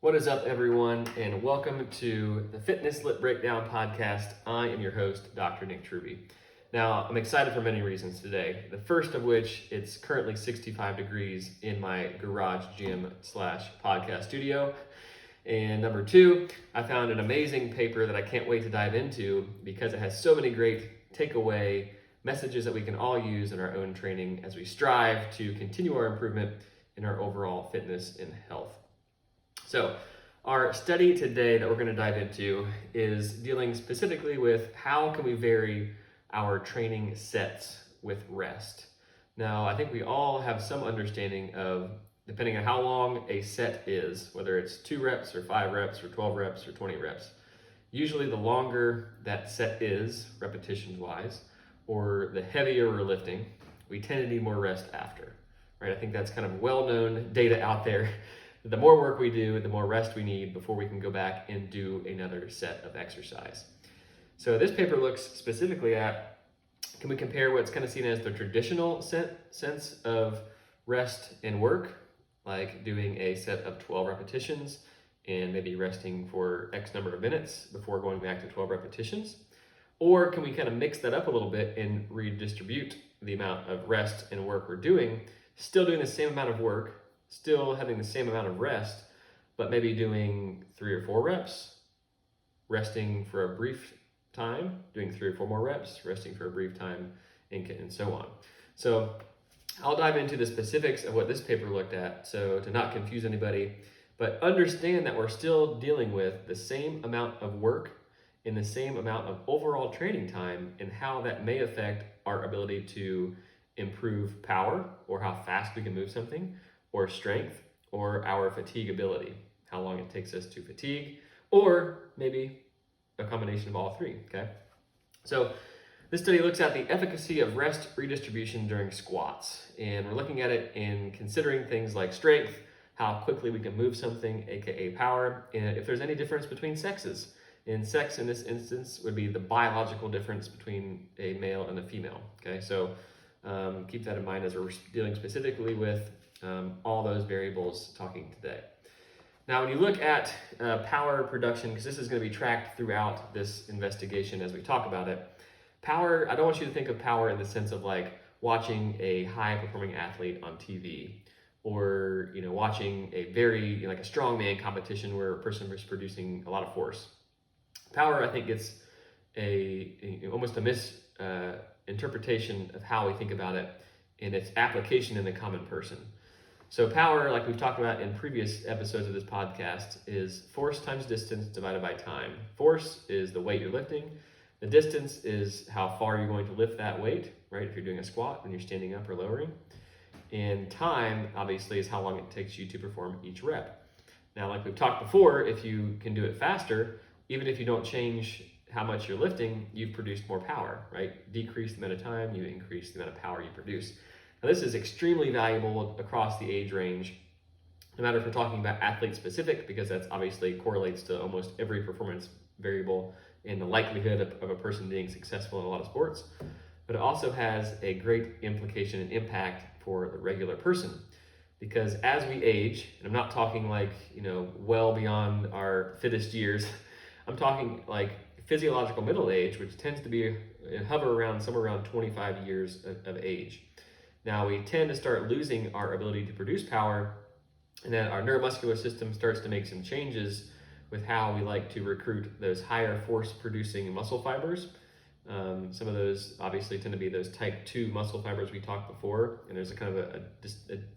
What is up, everyone, and welcome to the Fitness Lit Breakdown podcast. I am your host, Dr. Nick Truby. Now, I'm excited for many reasons today. The first of which, it's currently 65 degrees in my garage gym / podcast studio. And number two, I found an amazing paper that I can't wait to dive into because it has so many great takeaway messages that we can all use in our own training as we strive to continue our improvement in our overall fitness and health. So our study today that we're going to dive into is dealing specifically with how can we vary our training sets with rest. Now, I think we all have some understanding of, depending on how long a set is, whether it's 2 reps or 5 reps or 12 reps or 20 reps, usually the longer that set is, repetitions wise, or the heavier we're lifting, we tend to need more rest after, right? I think that's kind of well-known data out there. The more work we do, the more rest we need before we can go back and do another set of exercise. So this paper looks specifically at, can we compare what's kind of seen as the traditional sense of rest and work, like doing a set of 12 repetitions and maybe resting for X number of minutes before going back to 12 repetitions? Or can we kind of mix that up a little bit and redistribute the amount of rest and work we're doing, still doing the same amount of work, still having the same amount of rest, but maybe doing 3 or 4 reps, resting for a brief time, doing 3 or 4 more reps, resting for a brief time, and so on. So I'll dive into the specifics of what this paper looked at, so to not confuse anybody, but understand that we're still dealing with the same amount of work and the same amount of overall training time, and how that may affect our ability to improve power, or how fast we can move something, or strength, or our fatigability, how long it takes us to fatigue, or maybe a combination of all three, okay? So this study looks at the efficacy of rest redistribution during squats, and we're looking at it in considering things like strength, how quickly we can move something, aka power, and if there's any difference between sexes. And sex in this instance would be the biological difference between a male and a female, okay? So keep that in mind as we're dealing specifically with all those variables talking today. Now, when you look at power production, because this is going to be tracked throughout this investigation as we talk about it, power, I don't want you to think of power in the sense of like watching a high-performing athlete on TV, or watching a very like a strongman competition where a person is producing a lot of force. Power, I think, gets almost a misinterpretation of how we think about it in its application in the common person. So power, like we've talked about in previous episodes of this podcast, is force times distance divided by time. Force is the weight you're lifting. The distance is how far you're going to lift that weight, right? If you're doing a squat, when you're standing up or lowering. And time, obviously, is how long it takes you to perform each rep. Now, like we've talked before, if you can do it faster, even if you don't change how much you're lifting, you've produced more power, right? Decrease the amount of time, you increase the amount of power you produce. Now, this is extremely valuable across the age range, no matter if we're talking about athlete specific, because that's obviously correlates to almost every performance variable in the likelihood of a person being successful in a lot of sports, but it also has a great implication and impact for the regular person. Because as we age, and I'm not talking like, well beyond our fittest years, I'm talking like physiological middle age, which tends to be hover around somewhere around 25 years of age. Now we tend to start losing our ability to produce power, and then our neuromuscular system starts to make some changes with how we like to recruit those higher force producing muscle fibers. Some of those obviously tend to be those type 2 muscle fibers we talked before, and there's a kind of a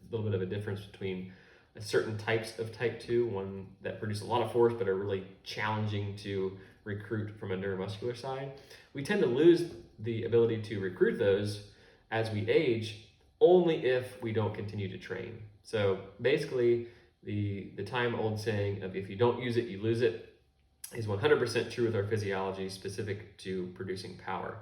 little bit of a difference between certain types of type 2, one that produce a lot of force but are really challenging to recruit from a neuromuscular side. We tend to lose the ability to recruit those as we age, only if we don't continue to train. So basically, the time-old saying of if you don't use it, you lose it is 100% true with our physiology specific to producing power.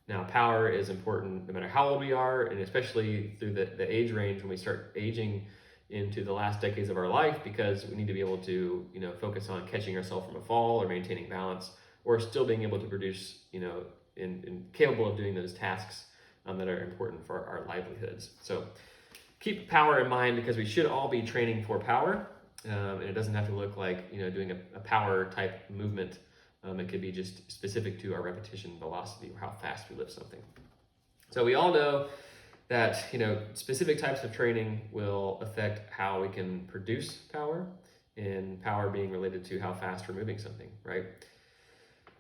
Now, power is important no matter how old we are, and especially through the age range when we start aging into the last decades of our life, because we need to be able to focus on catching ourselves from a fall or maintaining balance, or still being able to produce and capable of doing those tasks that are important for our livelihoods. So keep power in mind, because we should all be training for power. and it doesn't have to look like doing a power type movement. It could be just specific to our repetition velocity or how fast we lift something. So we all know that specific types of training will affect how we can produce power, and power being related to how fast we're moving something, right?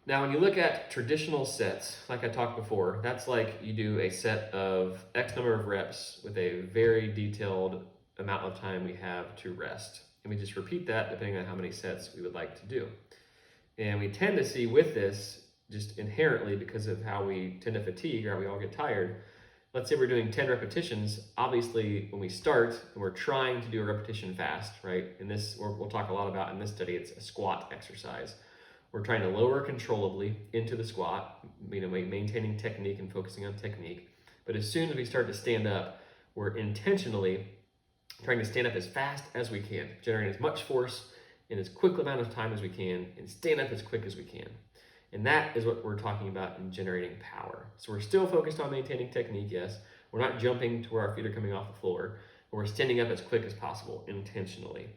Now, when you look at traditional sets, like I talked before, that's like you do a set of X number of reps with a very detailed amount of time we have to rest. And we just repeat that depending on how many sets we would like to do. And we tend to see with this, just inherently because of how we tend to fatigue or how we all get tired, let's say we're doing 10 repetitions. Obviously, when we start and we're trying to do a repetition fast, right? And this, we'll talk a lot about in this study, it's a squat exercise. We're trying to lower controllably into the squat, maintaining technique and focusing on technique. But as soon as we start to stand up, we're intentionally trying to stand up as fast as we can, generating as much force in as quick amount of time as we can, and stand up as quick as we can. And that is what we're talking about in generating power. So we're still focused on maintaining technique, yes. We're not jumping to where our feet are coming off the floor, but we're standing up as quick as possible, intentionally.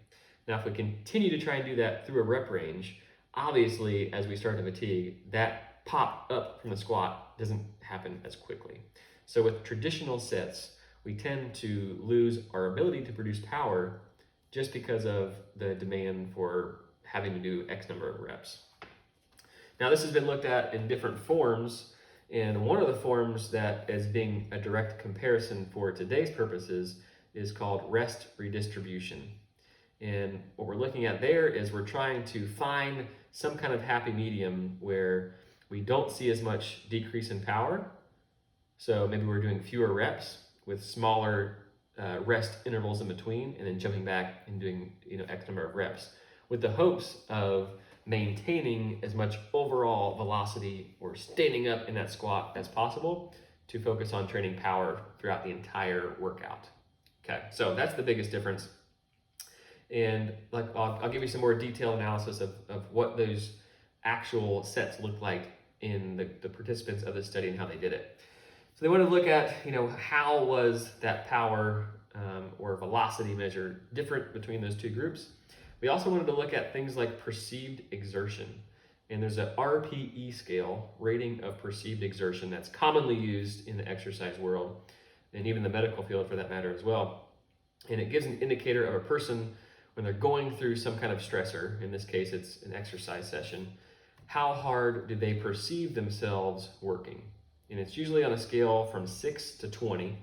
Now, if we continue to try and do that through a rep range, obviously, as we start to fatigue, that pop up from the squat doesn't happen as quickly. So with traditional sets, we tend to lose our ability to produce power just because of the demand for having to do X number of reps. Now, this has been looked at in different forms, and one of the forms that is being a direct comparison for today's purposes is called rest redistribution. And what we're looking at there is we're trying to find some kind of happy medium where we don't see as much decrease in power. So maybe we're doing fewer reps with smaller rest intervals in between, and then jumping back and doing X number of reps with the hopes of maintaining as much overall velocity or standing up in that squat as possible to focus on training power throughout the entire workout. Okay, so that's the biggest difference. And I'll give you some more detailed analysis of what those actual sets look like in the participants of the study and how they did it. So they wanted to look at, how was that power or velocity measure different between those two groups. We also wanted to look at things like perceived exertion. And there's a RPE scale, rating of perceived exertion, that's commonly used in the exercise world and even the medical field for that matter as well. And it gives an indicator of a person when they're going through some kind of stressor. In this case, it's an exercise session. How hard do they perceive themselves working? And it's usually on a scale from 6 to 20.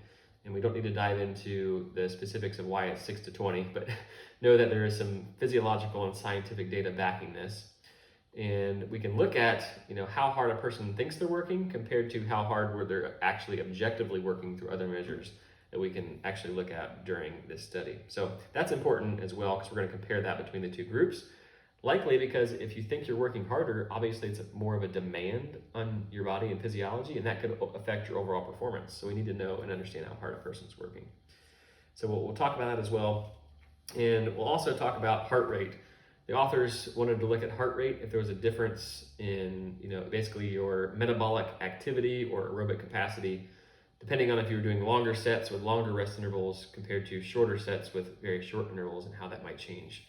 And we don't need to dive into the specifics of why it's 6 to 20, but know that there is some physiological and scientific data backing this. And we can look at, how hard a person thinks they're working compared to how hard they're actually objectively working through other measures that we can actually look at during this study. So that's important as well, because we're going to compare that between the two groups. Likely because if you think you're working harder, obviously it's more of a demand on your body and physiology, and that could affect your overall performance. So we need to know and understand how hard a person's working. So we'll talk about that as well. And we'll also talk about heart rate. The authors wanted to look at heart rate, if there was a difference in, basically your metabolic activity or aerobic capacity, depending on if you were doing longer sets with longer rest intervals compared to shorter sets with very short intervals, and how that might change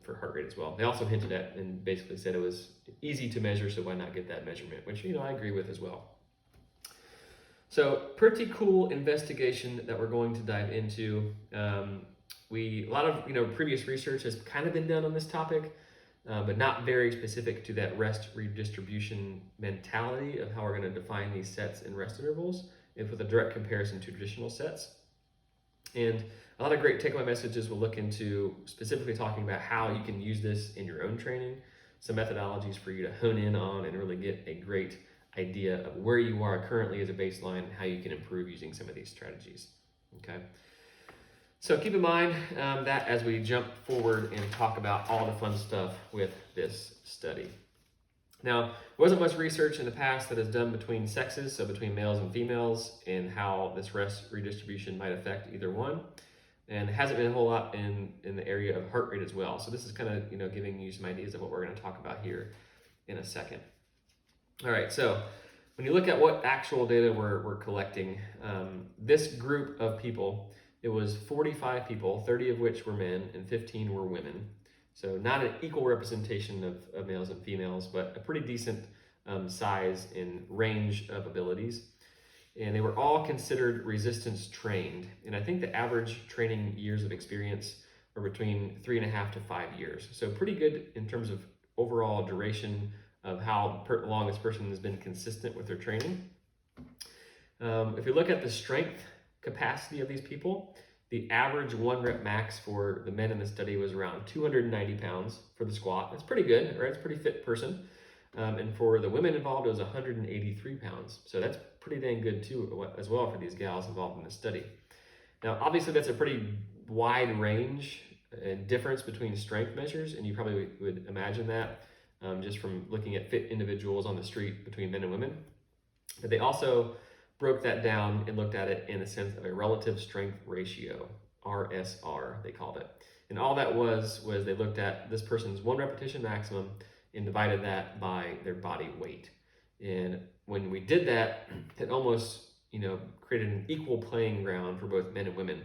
for heart rate as well. They also hinted at and basically said it was easy to measure, so why not get that measurement, which, I agree with as well. So pretty cool investigation that we're going to dive into. A lot of previous research has kind of been done on this topic, but not very specific to that rest redistribution mentality of how we're going to define these sets and rest intervals, and with a direct comparison to traditional sets. And a lot of great takeaway messages we'll look into, specifically talking about how you can use this in your own training, some methodologies for you to hone in on and really get a great idea of where you are currently as a baseline and how you can improve using some of these strategies. Okay. So keep in mind that as we jump forward and talk about all the fun stuff with this study. Now, there wasn't much research in the past that is done between sexes, so between males and females, and how this rest redistribution might affect either one. And it hasn't been a whole lot in the area of heart rate as well. So this is kind of, giving you some ideas of what we're going to talk about here in a second. All right, so when you look at what actual data we're collecting, this group of people it was 45 people, 30 of which were men and 15 were women. So not an equal representation of males and females, but a pretty decent size and range of abilities. And they were all considered resistance trained. And I think the average training years of experience are between 3.5 to 5 years. So pretty good in terms of overall duration of how long this person has been consistent with their training. If you look at the strength capacity of these people, the average 1 rep max for the men in the study was around 290 pounds for the squat. That's pretty good, right? It's a pretty fit person. And for the women involved, it was 183 pounds. So that's pretty dang good too, as well, for these gals involved in the study. Now, obviously, that's a pretty wide range and difference between strength measures, and you probably would imagine that just from looking at fit individuals on the street between men and women. But they also broke that down and looked at it in the sense of a relative strength ratio, RSR, they called it. And all that was they looked at this person's 1 repetition maximum and divided that by their body weight. And when we did that, it almost, created an equal playing ground for both men and women.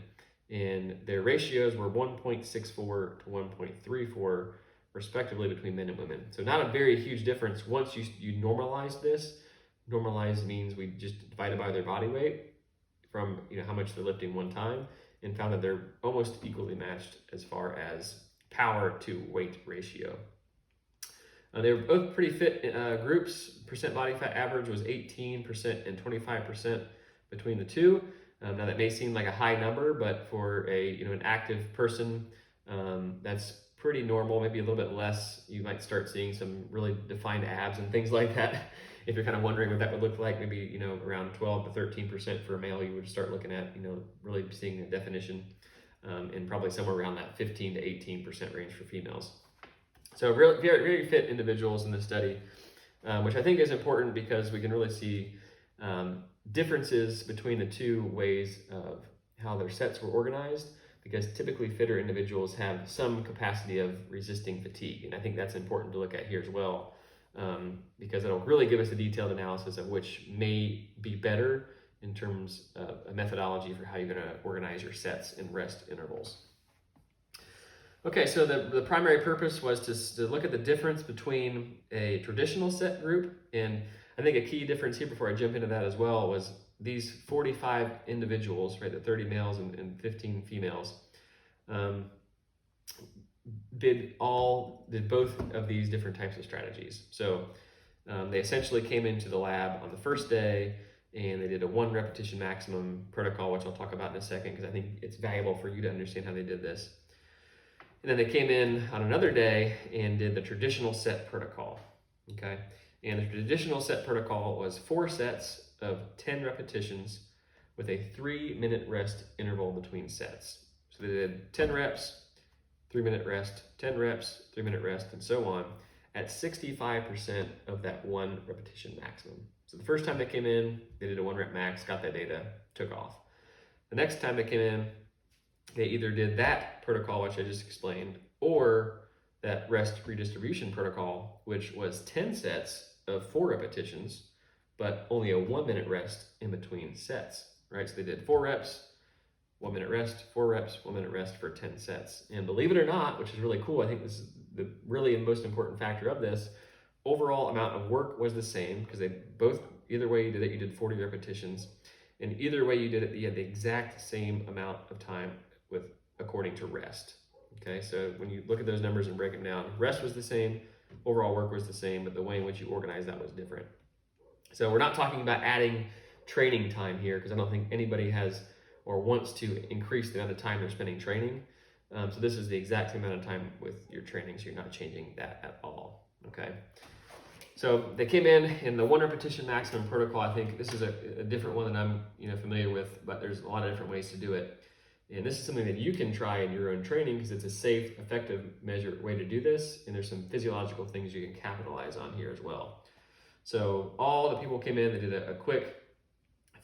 And their ratios were 1.64 to 1.34 respectively between men and women. So not a very huge difference once you normalize this. Normalize means we just divided by their body weight from how much they're lifting one time, and found that they're almost equally matched as far as power to weight ratio. They were both pretty fit groups. Percent body fat average was 18% and 25% between the two. Now that may seem like a high number, but for an active person, that's pretty normal. Maybe a little bit less. You might start seeing some really defined abs and things like that. If you're kind of wondering what that would look like, maybe around 12 to 13% for a male, you would start looking at really seeing a definition, and probably somewhere around that 15 to 18% range for females. So very, very fit individuals in this study, which I think is important because we can really see differences between the two ways of how their sets were organized, because typically fitter individuals have some capacity of resisting fatigue. And I think that's important to look at here as well, because it'll really give us a detailed analysis of which may be better in terms of a methodology for how you're going to organize your sets and rest intervals. Okay, so the primary purpose was to look at the difference between a traditional set group, and I think a key difference here before I jump into that as well was these 45 individuals, right, the 30 males and 15 females, did both of these different types of strategies. So they essentially came into the lab on the first day, and they did a 1 repetition maximum protocol, which I'll talk about in a second because I think it's valuable for you to understand how they did this. And then they came in on another day and did the traditional set protocol, okay? And the traditional set protocol was 4 sets of 10 repetitions with a 3-minute rest interval between sets. So they did 10 reps, 3-minute rest, 10 reps, 3-minute rest, and so on at 65% of that 1 repetition maximum. So the first time they came in, they did a 1 rep max, got that data, took off. The next time they came in, they either did that protocol, which I just explained, or that rest redistribution protocol, which was 10 sets of 4 repetitions, but only a 1-minute rest in between sets, right? So they did 4 reps, 1-minute rest, 4 reps, 1-minute rest for 10 sets. And believe it or not, which is really cool, I think this is the really most important factor of this, overall amount of work was the same, because they both, either way you did it, you did 40 repetitions, and either way you did it, you had the exact same amount of time according to rest. Okay, so when you look at those numbers and break them down, rest was the same, overall work was the same, but the way in which you organized that was different. So we're not talking about adding training time here, because I don't think anybody has or wants to increase the amount of time they're spending training. So this is the exact same amount of time with your training, so you're not changing that at all, okay? So they came in the 1 repetition maximum protocol. I think this is a different one that I'm familiar with, but there's a lot of different ways to do it. And this is something that you can try in your own training because it's a safe, effective way to do this. And there's some physiological things you can capitalize on here as well. So all the people came in, they did a quick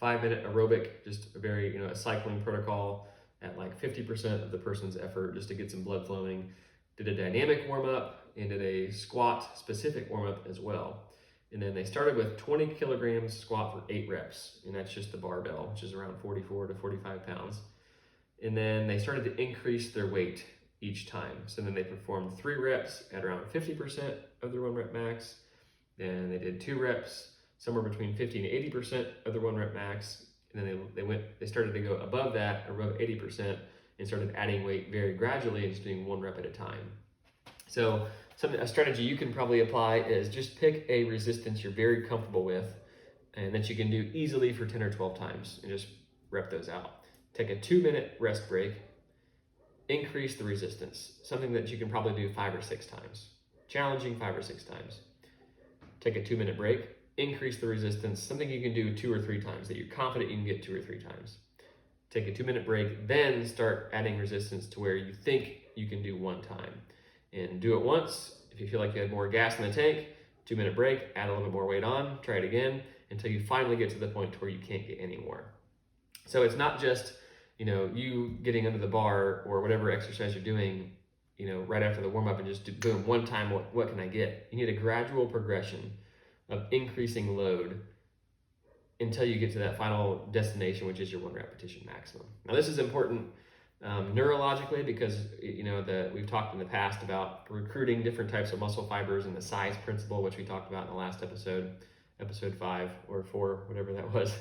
5-minute aerobic, just a very, a cycling protocol at like 50% of the person's effort just to get some blood flowing. Did a dynamic warm up and did a squat specific warm up as well. And then they started with 20 kilograms squat for 8 reps. And that's just the barbell, which is around 44 to 45 pounds. And then they started to increase their weight each time. So then they performed 3 reps at around 50% of their 1 rep max. Then they did 2 reps, somewhere between 50 and 80% of their 1 rep max. And then they started to go above that, above 80%, and started adding weight very gradually and just doing 1 rep at a time. So a strategy you can probably apply is just pick a resistance you're very comfortable with and that you can do easily for 10 or 12 times and just rep those out. Take a 2-minute rest break, increase the resistance, something that you can probably do 5 or 6 times, challenging 5 or 6 times. Take a 2-minute break, increase the resistance, something you can do 2 or 3 times that you're confident you can get 2 or 3 times. Take a 2-minute break, then start adding resistance to where you think you can do 1 time. And do it once. If you feel like you had more gas in the tank, 2-minute break, add a little bit more weight on, try it again until you finally get to the point where you can't get any more. So it's not just, you getting under the bar or whatever exercise you're doing, right after the warm up and just do boom, 1 time, what can I get? You need a gradual progression of increasing load until you get to that final destination, which is your 1 repetition maximum. Now this is important neurologically because we've talked in the past about recruiting different types of muscle fibers and the size principle, which we talked about in the last episode 5 or 4, whatever that was.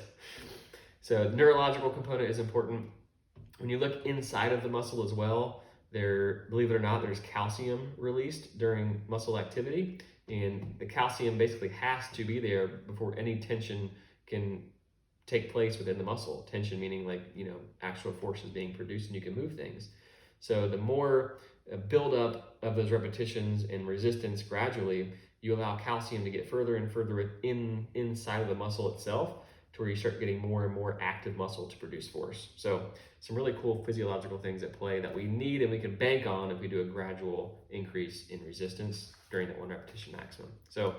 So the neurological component is important. When you look inside of the muscle as well, believe it or not, there's calcium released during muscle activity, and the calcium basically has to be there before any tension can take place within the muscle. Tension meaning actual forces being produced and you can move things. So the more buildup of those repetitions and resistance gradually, you allow calcium to get further and further inside of the muscle itself to where you start getting more and more active muscle to produce force. So some really cool physiological things at play that we need and we can bank on if we do a gradual increase in resistance during that 1 repetition maximum. So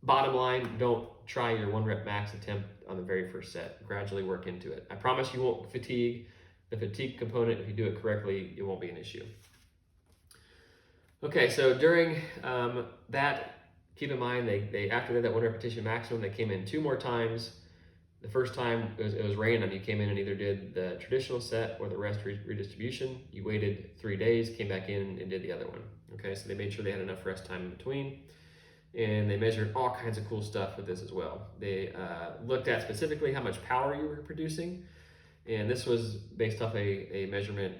bottom line, don't try your 1 rep max attempt on the very first set. Gradually work into it. I promise you won't fatigue. The fatigue component, if you do it correctly, it won't be an issue. Okay, so during that, keep in mind, they after that 1 repetition maximum, they came in 2 more times. The first time it was random. You came in and either did the traditional set or the rest redistribution. You waited 3 days, came back in and did the other one. Okay, so they made sure they had enough rest time in between. And they measured all kinds of cool stuff with this as well. They looked at specifically how much power you were producing. And this was based off a measurement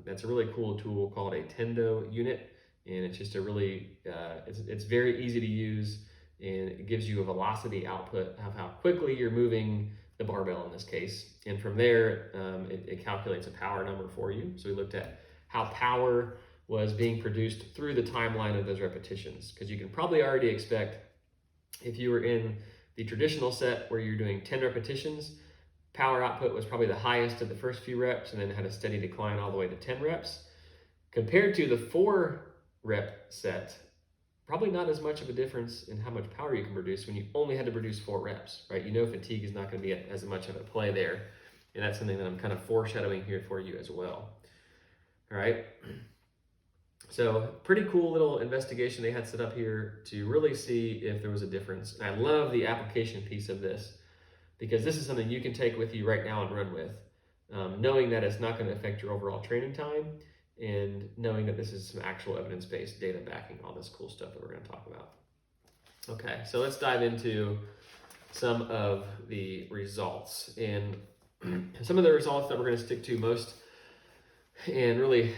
that's a really cool tool called a Tendo unit. And it's just a really, it's very easy to use, and it gives you a velocity output of how quickly you're moving the barbell in this case. And from there, it calculates a power number for you. So we looked at how power was being produced through the timeline of those repetitions. Because you can probably already expect, if you were in the traditional set where you're doing 10 repetitions, power output was probably the highest of the first few reps and then had a steady decline all the way to 10 reps. Compared to the 4 rep set, probably not as much of a difference in how much power you can produce when you only had to produce 4 reps, right? Fatigue is not going to be as much of a play there. And that's something that I'm kind of foreshadowing here for you as well. All right. So pretty cool little investigation they had set up here to really see if there was a difference. And I love the application piece of this because this is something you can take with you right now and run with, knowing that it's not going to affect your overall training time and knowing that this is some actual evidence-based data backing all this cool stuff that we're going to talk about. Okay, so let's dive into some of the results. And some of the results that we're going to stick to most and really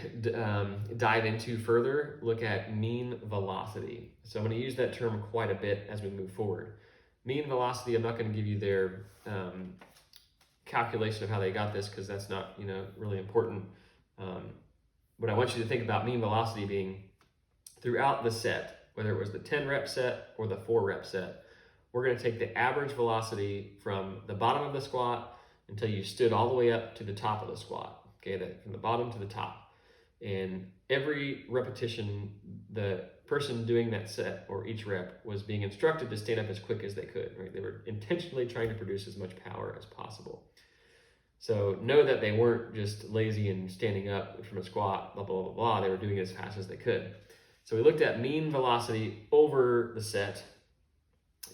dive into further, look at mean velocity. So I'm going to use that term quite a bit as we move forward. Mean velocity, I'm not going to give you their calculation of how they got this because that's not really important. What I want you to think about mean velocity being throughout the set, whether it was the 10 rep set or the 4 rep set, we're going to take the average velocity from the bottom of the squat until you stood all the way up to the top of the squat. Okay, from the bottom to the top. And every repetition, the person doing that set or each rep was being instructed to stand up as quick as they could, right? They were intentionally trying to produce as much power as possible. So know that they weren't just lazy and standing up from a squat, blah, blah, blah, blah. They were doing it as fast as they could. So we looked at mean velocity over the set,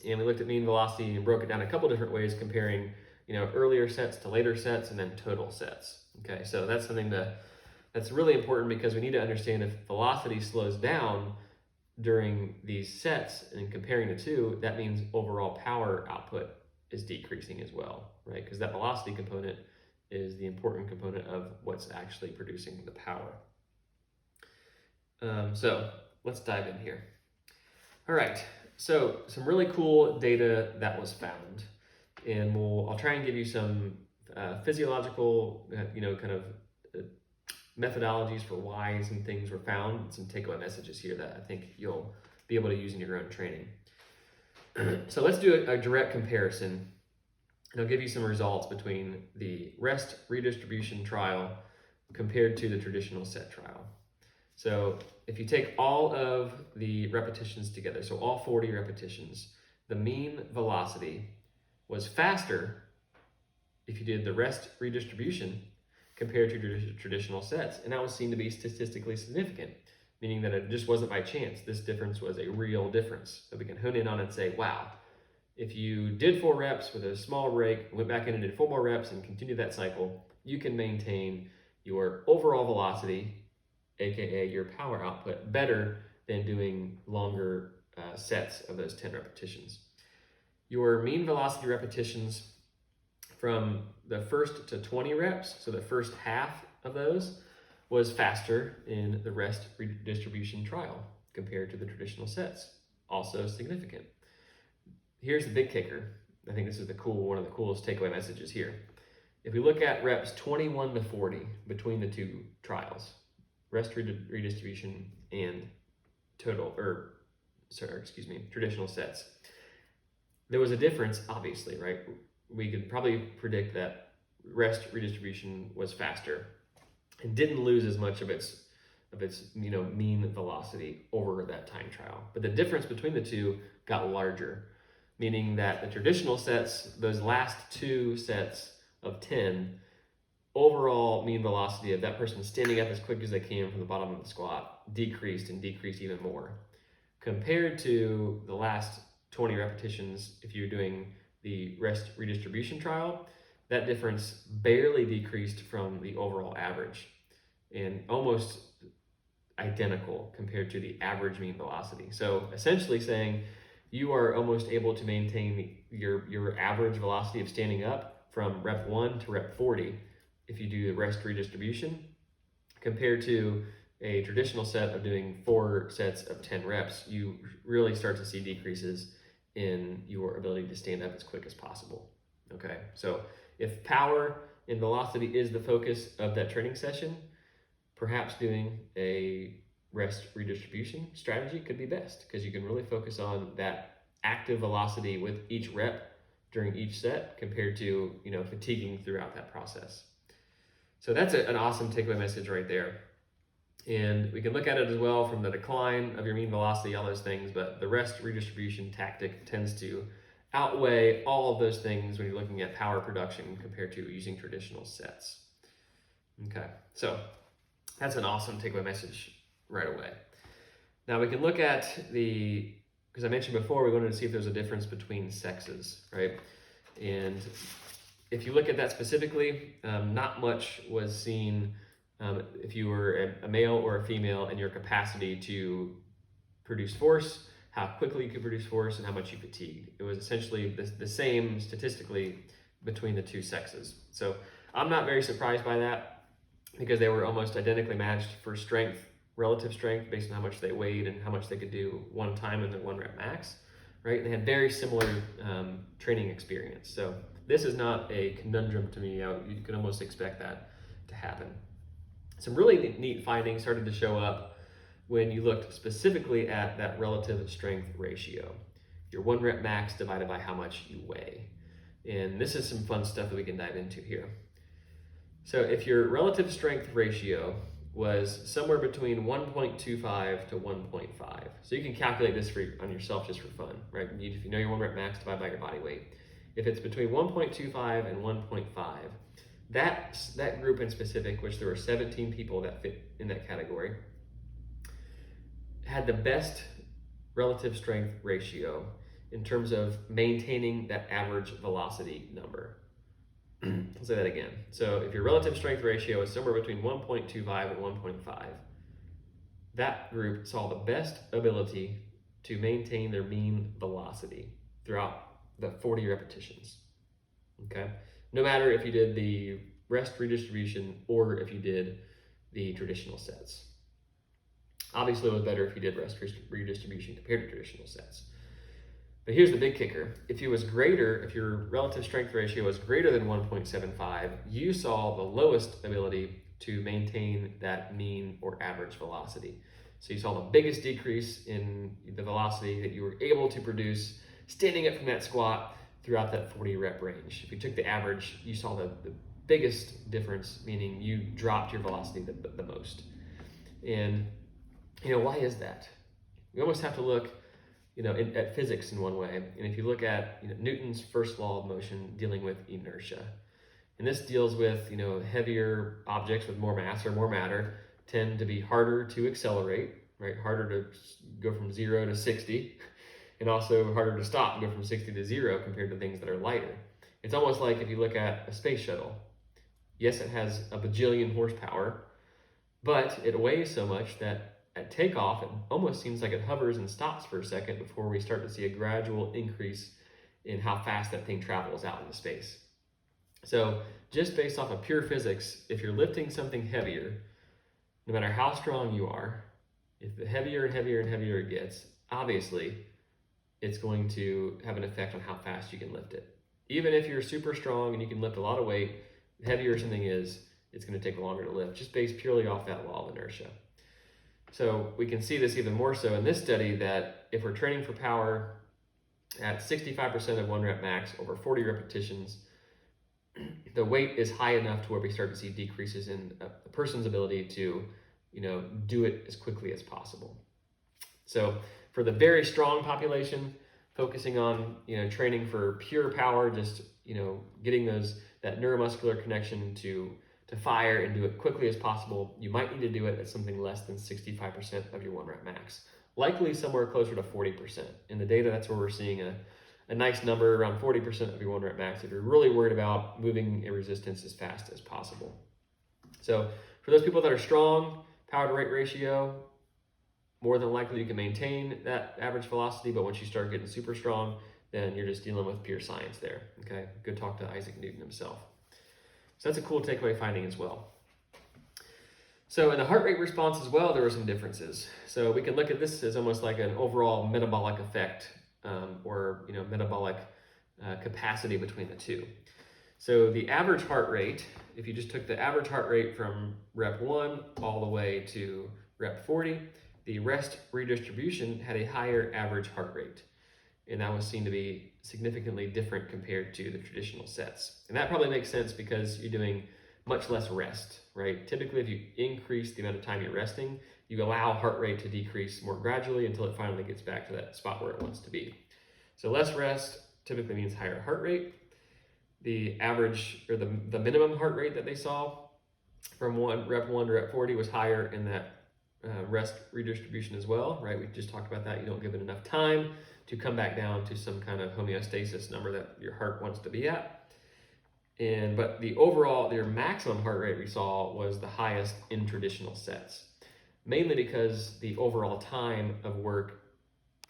and we looked at mean velocity and broke it down a couple different ways, comparing earlier sets to later sets and then total sets. Okay, so that's something that's really important, because we need to understand if velocity slows down during these sets and comparing the two, that means overall power output is decreasing as well, right? Because that velocity component is the important component of what's actually producing the power. So let's dive in here. All right, so some really cool data that was found, and I'll try and give you some physiological, kind of methodologies for why some things were found, and some takeaway messages here that I think you'll be able to use in your own training. So let's do a direct comparison, and I'll give you some results between the rest redistribution trial compared to the traditional set trial. So if you take all of the repetitions together, so all 40 repetitions, the mean velocity was faster if you did the rest redistribution compared to traditional sets. And that was seen to be statistically significant, meaning that it just wasn't by chance. This difference was a real difference. So we can hone in on it and say, wow, if you did 4 reps with a small break, went back in and did 4 more reps and continued that cycle, you can maintain your overall velocity, aka your power output, better than doing longer sets of those 10 repetitions. Your mean velocity repetitions from the first to 20 reps, so the first half of those, was faster in the rest redistribution trial compared to the traditional sets. Also significant. Here's the big kicker. I think this is one of the coolest takeaway messages here. If we look at reps 21 to 40 between the two trials, rest redistribution and traditional sets, there was a difference, obviously, right? We could probably predict that rest redistribution was faster and didn't lose as much of its mean velocity over that time trial. But the difference between the two got larger, meaning that the traditional sets, those last 2 sets of 10, overall mean velocity of that person standing up as quick as they can from the bottom of the squat decreased even more. Compared to the last 20 repetitions, if you're doing the rest redistribution trial, that difference barely decreased from the overall average and almost identical compared to the average mean velocity. So essentially saying you are almost able to maintain your average velocity of standing up from rep 1 to rep 40 if you do the rest redistribution, compared to a traditional set of doing 4 sets of 10 reps. You really start to see decreases in your ability to stand up as quick as possible. Okay, so if power and velocity is the focus of that training session, perhaps doing a rest redistribution strategy could be best, because you can really focus on that active velocity with each rep during each set compared to fatiguing throughout that process. So that's an awesome takeaway message right there. And we can look at it as well from the decline of your mean velocity, all those things, but the rest redistribution tactic tends to outweigh all of those things when you're looking at power production compared to using traditional sets. Okay, so that's an awesome takeaway message right away. Now we can look at because I mentioned before, we wanted to see if there's a difference between sexes, right? And if you look at that specifically, not much was seen if you were a male or a female in your capacity to produce force, how quickly you could produce force, and how much you fatigued. It was essentially the same statistically between the two sexes. So I'm not very surprised by that, because they were almost identically matched for strength, relative strength, based on how much they weighed and how much they could do one time in their 1 rep max, right? They had very similar training experience. So this is not a conundrum to me. You can almost expect that to happen. Some really neat findings started to show up when you looked specifically at that relative strength ratio, your 1 rep max divided by how much you weigh. And this is some fun stuff that we can dive into here. So if your relative strength ratio was somewhere between 1.25 to 1.5, so you can calculate this on yourself just for fun, right? If you know your 1 rep max, divide by your body weight. If it's between 1.25 and 1.5, that group in specific, which there were 17 people that fit in that category, had the best relative strength ratio in terms of maintaining that average velocity number. I'll say that again. So if your relative strength ratio is somewhere between 1.25 and 1.5, that group saw the best ability to maintain their mean velocity throughout the 40 repetitions. Okay? No matter if you did the rest redistribution or if you did the traditional sets. Obviously, it was better if you did rest redistribution compared to traditional sets. But here's the big kicker. If your relative strength ratio was greater than 1.75, you saw the lowest ability to maintain that mean or average velocity. So you saw the biggest decrease in the velocity that you were able to produce standing up from that squat throughout that 40 rep range. If you took the average, you saw the biggest difference, meaning you dropped your velocity the most. And why is that? We almost have to look at physics in one way. And if you look at Newton's first law of motion dealing with inertia, and this deals with heavier objects with more mass or more matter tend to be harder to accelerate, right? Harder to go from 0 to 60, and also harder to stop and go from 60 to 0 compared to things that are lighter. It's almost like if you look at a space shuttle. Yes, it has a bajillion horsepower, but it weighs so much that at takeoff, it almost seems like it hovers and stops for a second before we start to see a gradual increase in how fast that thing travels out into space. So just based off of pure physics, if you're lifting something heavier, no matter how strong you are, if the heavier and heavier and heavier it gets, obviously it's going to have an effect on how fast you can lift it. Even if you're super strong and you can lift a lot of weight, the heavier something is, it's going to take longer to lift, just based purely off that law of inertia. So we can see this even more so in this study, that if we're training for power at 65% of 1 rep max over 40 repetitions, the weight is high enough to where we start to see decreases in a person's ability to do it as quickly as possible. So for the very strong population, focusing on training for pure power, just getting that neuromuscular connection to fire and do it quickly as possible, you might need to do it at something less than 65% of your 1 rep max. Likely somewhere closer to 40%. In the data, that's where we're seeing a nice number, around 40% of your 1 rep max, if you're really worried about moving a resistance as fast as possible. So for those people that are strong, power to rate ratio, more than likely you can maintain that average velocity, but once you start getting super strong, then you're just dealing with pure science there, okay? Good talk to Isaac Newton himself. So that's a cool takeaway finding as well. So in the heart rate response as well, there were some differences. So we can look at this as almost like an overall metabolic effect, or metabolic capacity between the two. So the average heart rate, if you just took the average heart rate from rep 1 all the way to rep 40, the rest redistribution had a higher average heart rate. And that was seen to be significantly different compared to the traditional sets. And that probably makes sense because you're doing much less rest, right? Typically, if you increase the amount of time you're resting, you allow heart rate to decrease more gradually until it finally gets back to that spot where it wants to be. So less rest typically means higher heart rate. The average, or the minimum heart rate that they saw from rep 1 to rep 40 was higher in that rest redistribution as well, right? We just talked about that. You don't give it enough time to come back down to some kind of homeostasis number that your heart wants to be at. But their maximum heart rate we saw was the highest in traditional sets, mainly because the overall time of work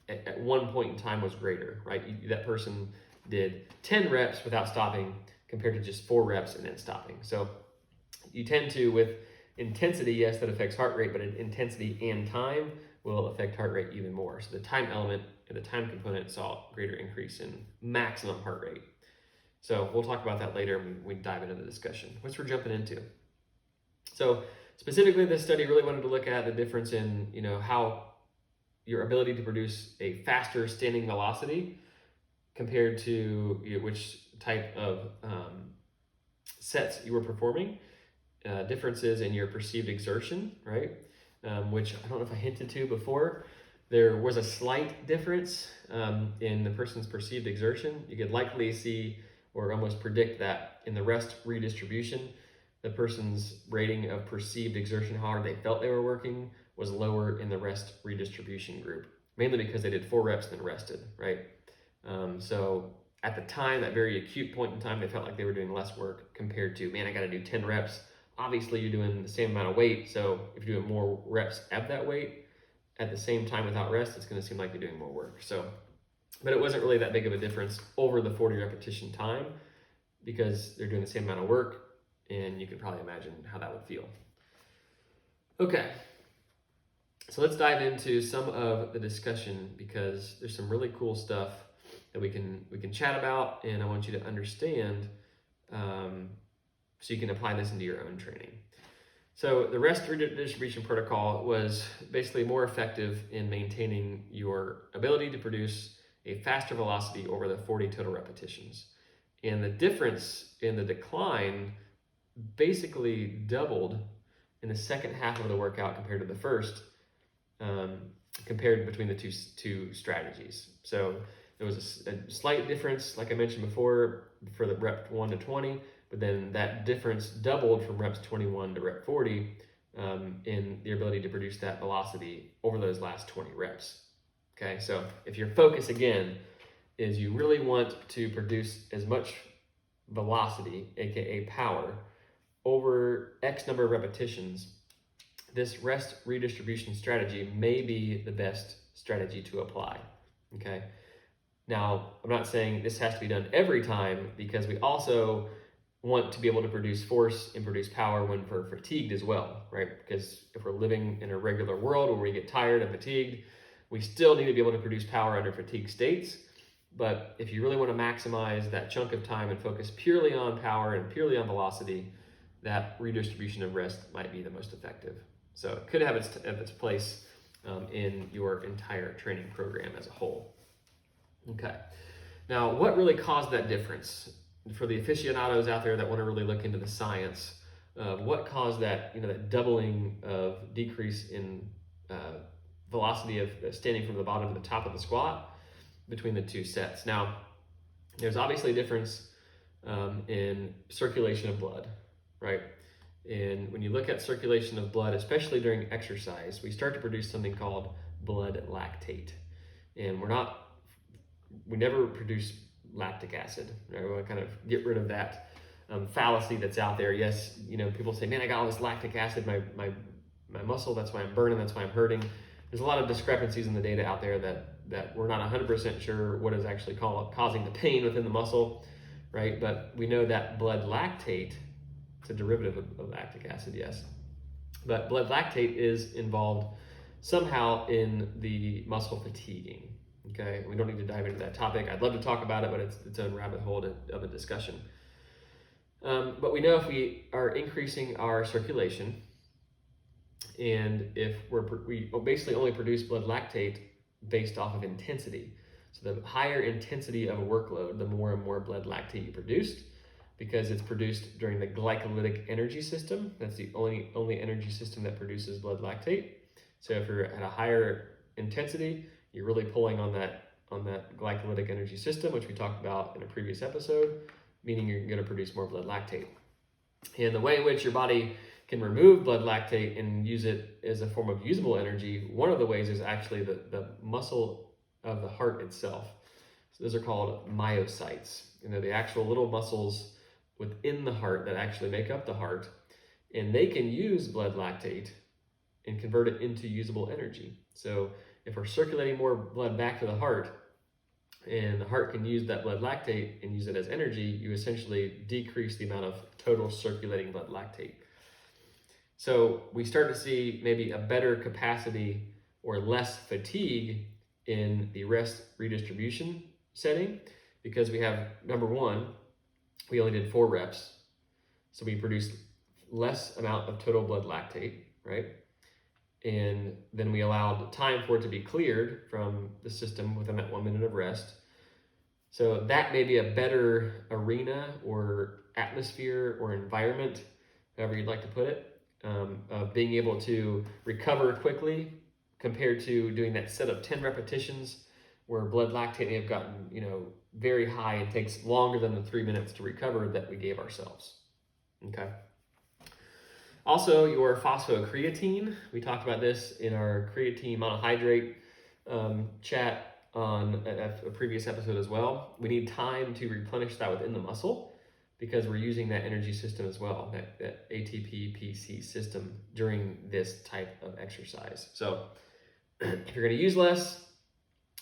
at one point in time was greater, right? That person did 10 reps without stopping compared to just 4 reps and then stopping. So you tend to, with intensity, yes, that affects heart rate, but intensity and time will affect heart rate even more. So the time element and the time component saw a greater increase in maximum heart rate. So we'll talk about that later when we dive into the discussion, which we're jumping into. So specifically, this study really wanted to look at the difference in how your ability to produce a faster standing velocity compared to which type of sets you were performing, differences in your perceived exertion, right? Which I don't know if I hinted to before. There was a slight difference in the person's perceived exertion. You could likely see or almost predict that in the rest redistribution, the person's rating of perceived exertion, how hard they felt they were working, was lower in the rest redistribution group, mainly because they did 4 reps and then rested, right? So at the time, that very acute point in time, they felt like they were doing less work compared to, man, I got to do 10 reps. Obviously, you're doing the same amount of weight. So if you're doing more reps of that weight at the same time without rest, it's going to seem like you're doing more work. So, but it wasn't really that big of a difference over the 40 repetition time because they're doing the same amount of work, and you can probably imagine how that would feel. Okay, so let's dive into some of the discussion because there's some really cool stuff that we can chat about, and I want you to understand so you can apply this into your own training. So the rest redistribution protocol was basically more effective in maintaining your ability to produce a faster velocity over the 40 total repetitions. And the difference in the decline basically doubled in the second half of the workout compared to the first, compared between the two strategies. So there was a slight difference, like I mentioned before, for the rep 1 to 20, but then that difference doubled from reps 21 to rep 40 in the ability to produce that velocity over those last 20 reps. Okay, so if your focus again is you really want to produce as much velocity, aka power, over X number of repetitions, this rest redistribution strategy may be the best strategy to apply. Okay, now I'm not saying this has to be done every time because we also want to be able to produce force and produce power when we're fatigued as well, right? Because if we're living in a regular world where we get tired and fatigued, we still need to be able to produce power under fatigue states. But if you really want to maximize that chunk of time and focus purely on power and purely on velocity, that redistribution of rest might be the most effective. So it could have its place in your entire training program as a whole. Okay. Now, what really caused that difference? For the aficionados out there that want to really look into the science, what caused that, that doubling of decrease in velocity of standing from the bottom to the top of the squat between the two sets? Now, there's obviously a difference in circulation of blood, right? And when you look at circulation of blood, especially during exercise, we start to produce something called blood lactate. And we never produce lactic acid, right? We want to kind of get rid of that fallacy that's out there. Yes, people say, man, I got all this lactic acid in my muscle, that's why I'm burning, that's why I'm hurting. There's a lot of discrepancies in the data out there that we're not 100% sure what is actually causing the pain within the muscle, right? But we know that blood lactate, it's a derivative of lactic acid, yes. But blood lactate is involved somehow in the muscle fatiguing. Okay, we don't need to dive into that topic. I'd love to talk about it, but it's its own rabbit hole of a discussion. But we know if we are increasing our circulation, and if we basically only produce blood lactate based off of intensity. So the higher intensity of a workload, the more and more blood lactate you produced, because it's produced during the glycolytic energy system. That's the only energy system that produces blood lactate. So if you're at a higher intensity, you're really pulling on that glycolytic energy system, which we talked about in a previous episode, meaning you're going to produce more blood lactate. And the way in which your body can remove blood lactate and use it as a form of usable energy, one of the ways is actually the muscle of the heart itself. So those are called myocytes. They're the actual little muscles within the heart that actually make up the heart, and they can use blood lactate and convert it into usable energy. So if we're circulating more blood back to the heart, and the heart can use that blood lactate and use it as energy, you essentially decrease the amount of total circulating blood lactate. So we start to see maybe a better capacity or less fatigue in the rest redistribution setting because we have, number one, we only did 4 reps. So we produced less amount of total blood lactate, right? And then we allowed time for it to be cleared from the system within that 1 minute of rest. So that may be a better arena or atmosphere or environment, however you'd like to put it, of being able to recover quickly compared to doing that set of 10 repetitions where blood lactate may have gotten, very high and takes longer than the 3 minutes to recover that we gave ourselves. Okay. Also, your phosphocreatine, we talked about this in our creatine monohydrate chat. on a previous episode as well. We need time to replenish that within the muscle because we're using that energy system as well, that ATP-PC system during this type of exercise. So if you're going to use less,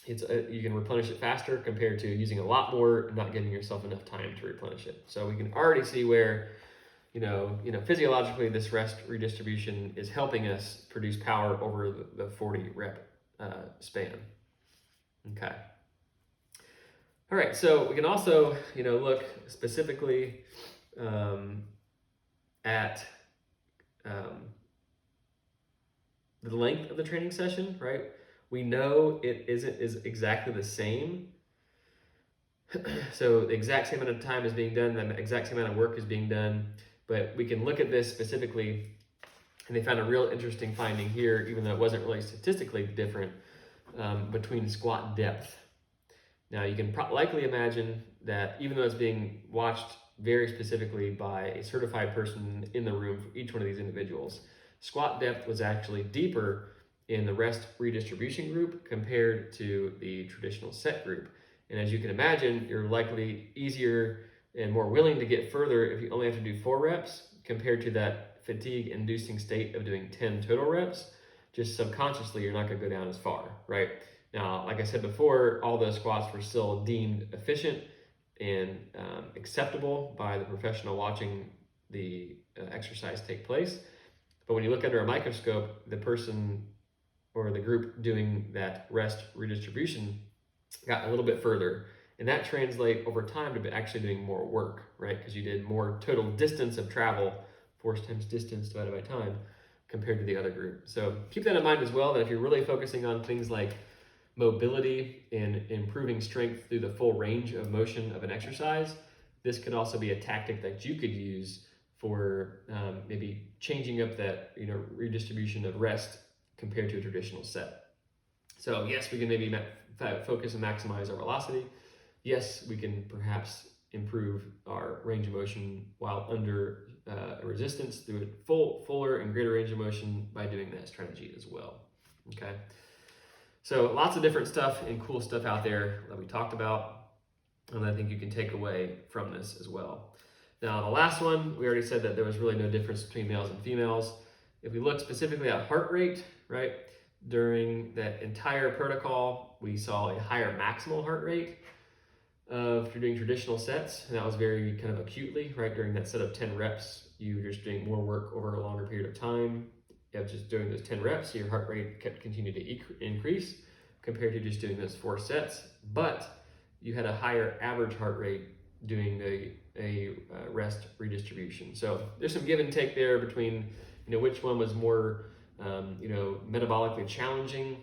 you can replenish it faster compared to using a lot more and not giving yourself enough time to replenish it. So we can already see where, physiologically, this rest redistribution is helping us produce power over the 40 rep span. Okay. All right, so we can also, look specifically at the length of the training session, right? We know it is exactly the same. So the exact same amount of time is being done, the exact same amount of work is being done, but we can look at this specifically, and they found a real interesting finding here, even though it wasn't really statistically different, between squat depth. Now you can likely imagine that even though it's being watched very specifically by a certified person in the room for each one of these individuals, squat depth was actually deeper in the rest redistribution group compared to the traditional set group. And as you can imagine, you're likely easier and more willing to get further if you only have to do 4 reps compared to that fatigue-inducing state of doing 10 total reps. Just subconsciously, you're not going to go down as far, right? Now, like I said before, all those squats were still deemed efficient and acceptable by the professional watching the exercise take place. But when you look under a microscope, the person or the group doing that rest redistribution got a little bit further. And that translates over time to actually doing more work, right? Because you did more total distance of travel, force times distance divided by time, compared to the other group. So keep that in mind as well, that if you're really focusing on things like mobility and improving strength through the full range of motion of an exercise, this could also be a tactic that you could use for maybe changing up that redistribution of rest compared to a traditional set. So yes, we can maybe focus and maximize our velocity. Yes, we can perhaps improve our range of motion while under a resistance through a fuller and greater range of motion by doing that strategy as well. Okay. So lots of different stuff and cool stuff out there that we talked about, and I think you can take away from this as well. Now, the last one, we already said that there was really no difference between males and females. If we look specifically at heart rate, right, during that entire protocol, we saw a higher maximal heart rate of doing traditional sets, and that was very kind of acutely, right, during that set of 10 reps. You're just doing more work over a longer period of time. Just doing those 10 reps, your heart rate kept continuing to increase compared to just doing those 4 sets, but you had a higher average heart rate doing a rest redistribution. So there's some give and take there between which one was more metabolically challenging.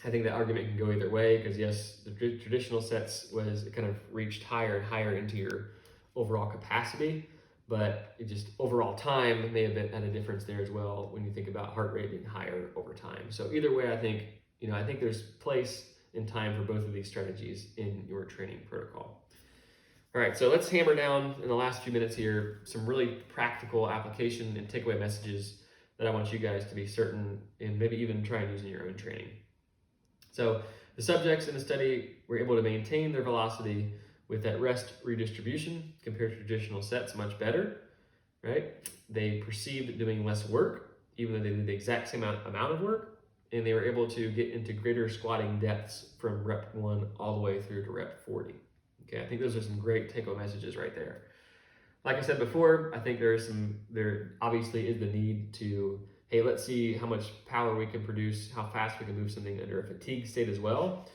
I think that argument can go either way, because yes, the traditional sets it kind of reached higher and higher into your overall capacity, but it just overall time may have been at a difference there as well when you think about heart rate being higher over time. So either way, I think there's place and time for both of these strategies in your training protocol. All right, so let's hammer down in the last few minutes here some really practical application and takeaway messages that I want you guys to be certain and maybe even try and use in your own training. So the subjects in the study were able to maintain their velocity with that rest redistribution compared to traditional sets much better, right? They perceived doing less work, even though they did the exact same amount of work, and they were able to get into greater squatting depths from rep 1 all the way through to rep 40. Okay, I think those are some great take-home messages right there. Like I said before, I think there obviously is the need to, hey, let's see how much power we can produce, how fast we can move something under a fatigue state as well.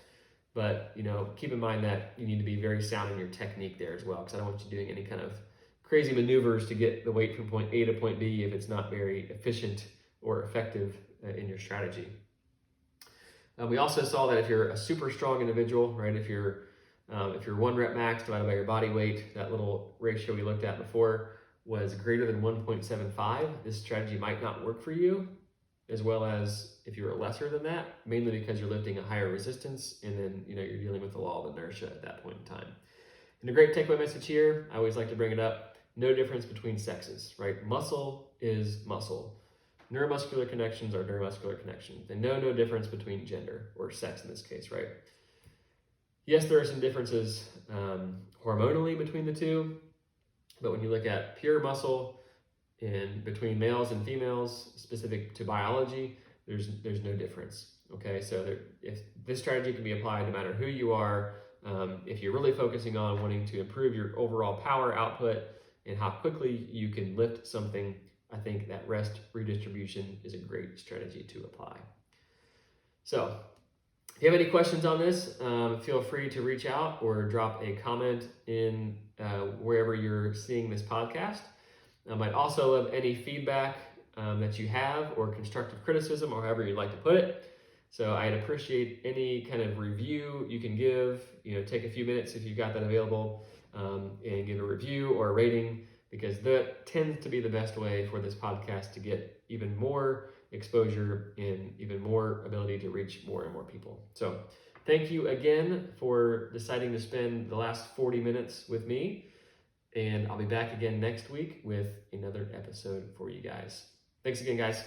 But, keep in mind that you need to be very sound in your technique there as well, because I don't want you doing any kind of crazy maneuvers to get the weight from point A to point B if it's not very efficient or effective in your strategy. We also saw that if you're a super strong individual, right, if you're 1 rep max divided by your body weight, that little ratio we looked at before was greater than 1.75, this strategy might not work for you, as well as if you're lesser than that, mainly because you're lifting a higher resistance, and then you're dealing with the law of inertia at that point in time. And a great takeaway message here, I always like to bring it up, no difference between sexes, right? Muscle is muscle. Neuromuscular connections are neuromuscular connections. They know no difference between gender, or sex in this case, right? Yes, there are some differences hormonally between the two, but when you look at pure muscle in between males and females, specific to biology, there's no difference. Okay, so if this strategy can be applied no matter who you are, if you're really focusing on wanting to improve your overall power output and how quickly you can lift something, I think that rest redistribution is a great strategy to apply. So if you have any questions on this, feel free to reach out or drop a comment in wherever you're seeing this podcast. I'd also love any feedback that you have or constructive criticism or however you'd like to put it. So I'd appreciate any kind of review you can give. Take a few minutes if you've got that available and give a review or a rating, because that tends to be the best way for this podcast to get even more exposure and even more ability to reach more and more people. So thank you again for deciding to spend the last 40 minutes with me. And I'll be back again next week with another episode for you guys. Thanks again, guys.